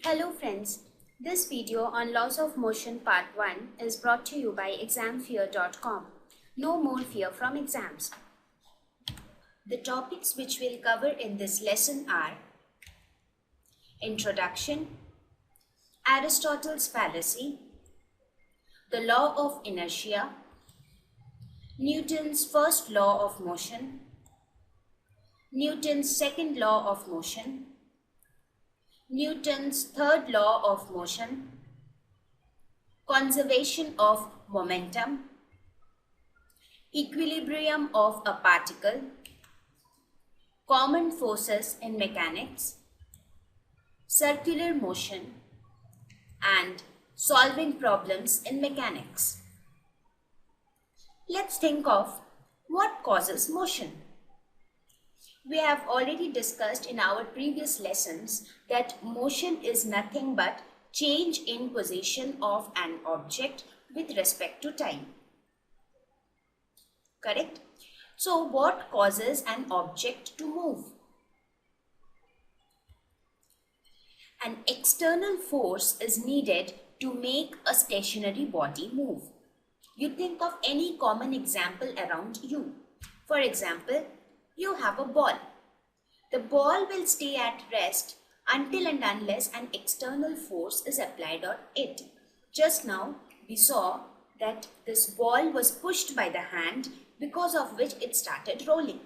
Hello friends, this video on Laws of Motion Part 1 is brought to you by examfear.com. No more fear from exams. The topics which we'll cover in this lesson are Introduction, Aristotle's fallacy, the law of inertia, Newton's first law of motion, Newton's second law of motion, Newton's third law of motion, conservation of momentum, equilibrium of a particle, common forces in mechanics, circular motion, and solving problems in mechanics. Let's think of what causes motion. We have already discussed in our previous lessons that motion is nothing but change in position of an object with respect to time. Correct? So what causes an object to move? An external force is needed to make a stationary body move. You think of any common example around you. For example, you have a ball. The ball will stay at rest until and unless an external force is applied on it. Just now, we saw that this ball was pushed by the hand, because of which it started rolling.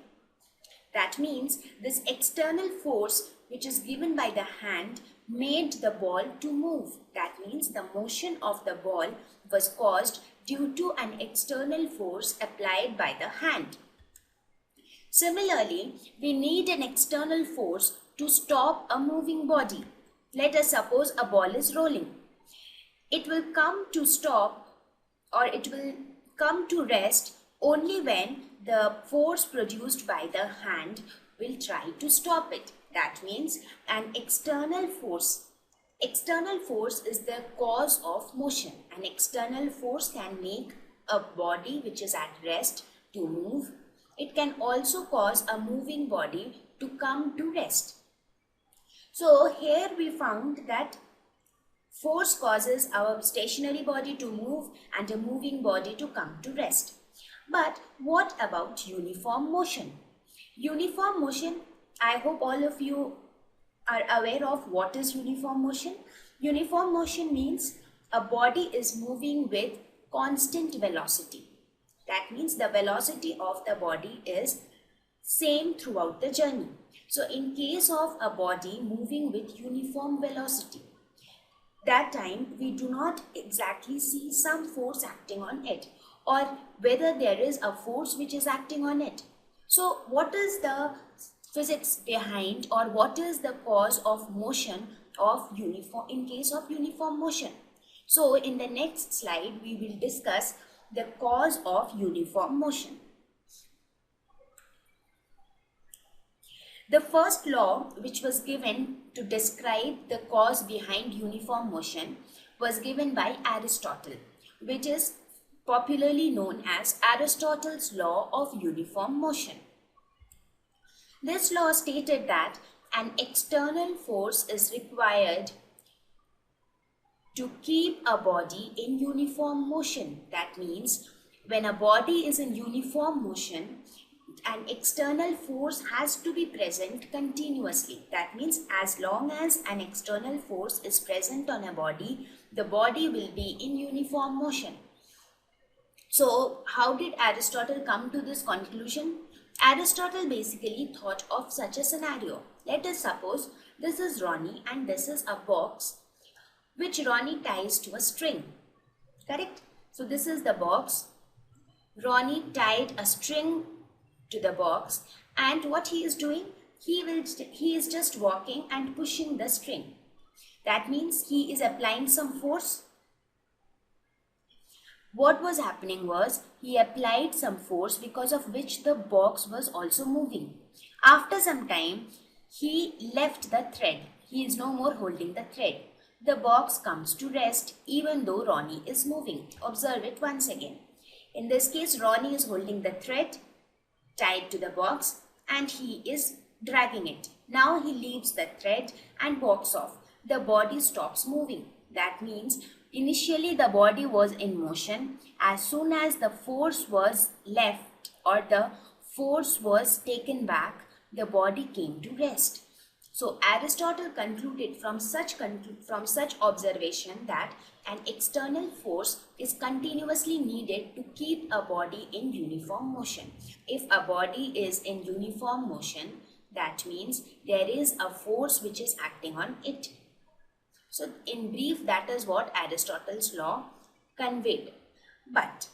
That means this external force which is given by the hand made the ball to move. That means the motion of the ball was caused due to an external force applied by the hand. Similarly, we need an external force to stop a moving body. Let us suppose a ball is rolling. It will come to stop, or it will come to rest only when the force produced by the hand will try to stop it. That means an external force. External force is the cause of motion. An external force can make a body which is at rest to move. It can also cause a moving body to come to rest. So here we found that force causes our stationary body to move and a moving body to come to rest. But what about uniform motion? Uniform motion, I hope all of you are aware of what is uniform motion. Uniform motion means a body is moving with constant velocity. That means the velocity of the body is same throughout the journey. So in case of a body moving with uniform velocity, that time we do not exactly see some force acting on it, or whether there is a force which is acting on it. So what is the physics behind, or what is the cause of motion of in case of uniform motion? So in the next slide we will discuss the cause of uniform motion. The first law which was given to describe the cause behind uniform motion was given by Aristotle, which is popularly known as Aristotle's law of uniform motion. This law stated that an external force is required to keep a body in uniform motion. That means when a body is in uniform motion, an external force has to be present continuously. That means as long as an external force is present on a body, the body will be in uniform motion. So how did Aristotle come to this conclusion? Aristotle basically thought of such a scenario. Let us suppose this is Ronnie and this is a box which Ronnie ties to a string. Correct? So this is the box. Ronnie tied a string to the box, and what he is doing, he is just walking and pushing the string. That means he is applying some force. What was happening was he applied some force, because of which the box was also moving. After some time, he left the thread. He is no more holding the thread. The box comes to rest even though Ronnie is moving. Observe it once again. In this case, Ronnie is holding the thread tied to the box and he is dragging it. Now he leaves the thread and walks off. the body stops moving. That means initially the body was in motion. As soon as the force was left or the force was taken back, the body came to rest. So Aristotle concluded from such observation that an external force is continuously needed to keep a body in uniform motion. If a body is in uniform motion, that means there is a force which is acting on it. So in brief, that is what Aristotle's law conveyed. But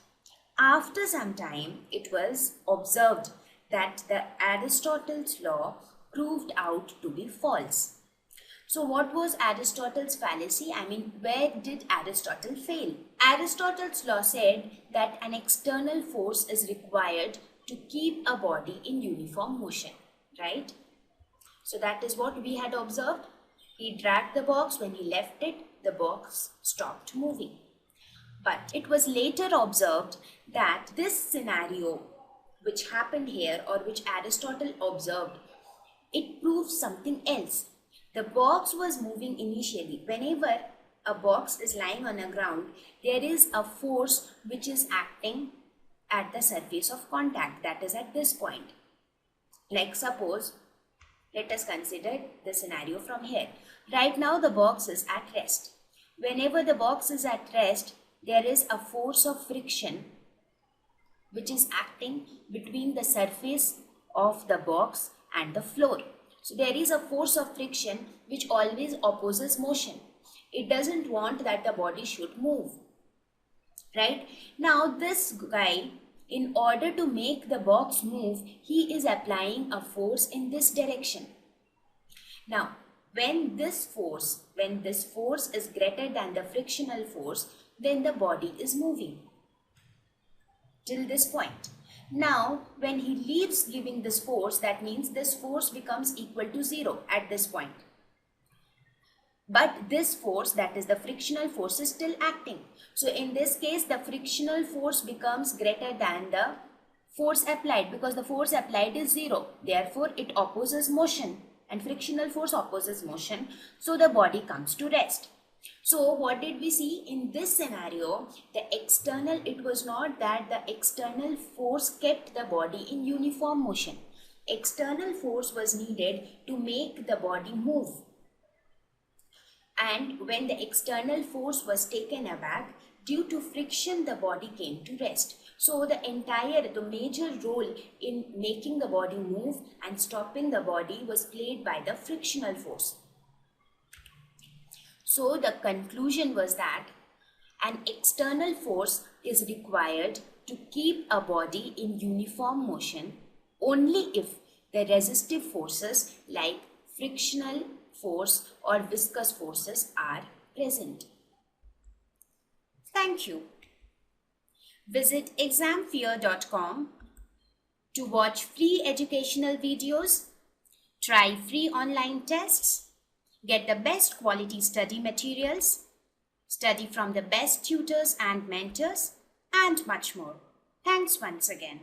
after some time, it was observed that the Aristotle's law proved out to be false. So what was Aristotle's fallacy? I mean, where did Aristotle fail? Aristotle's law said that an external force is required to keep a body in uniform motion, right? So that is what we had observed. He dragged the box. When he left it, the box stopped moving. But it was later observed that this scenario which happened here, or which Aristotle observed, it proves something else. The box was moving initially. Whenever a box is lying on the ground, there is a force which is acting at the surface of contact, that is at this point. Like suppose, let us consider the scenario from here. Right now the box is at rest. Whenever the box is at rest, there is a force of friction which is acting between the surface of the box and the floor. So there is a force of friction which always opposes motion. It doesn't want that the body should move. Right? Now this guy, in order to make the box move, he is applying a force in this direction. Now, when this force is greater than the frictional force, then the body is moving till this point. Now, when he leaves giving this force, that means this force becomes equal to 0 at this point. But this force, that is the frictional force, is still acting. So in this case, the frictional force becomes greater than the force applied, because the force applied is 0. Therefore, it opposes motion, and frictional force opposes motion. So the body comes to rest. So what did we see in this scenario? It was not that the external force kept the body in uniform motion. External force was needed to make the body move. And when the external force was taken aback, due to friction, the body came to rest. So the major role in making the body move and stopping the body was played by the frictional force. So the conclusion was that an external force is required to keep a body in uniform motion only if the resistive forces like frictional force or viscous forces are present. Thank you. Visit examfear.com to watch free educational videos, try free online tests, get the best quality study materials, study from the best tutors and mentors, and much more. Thanks once again.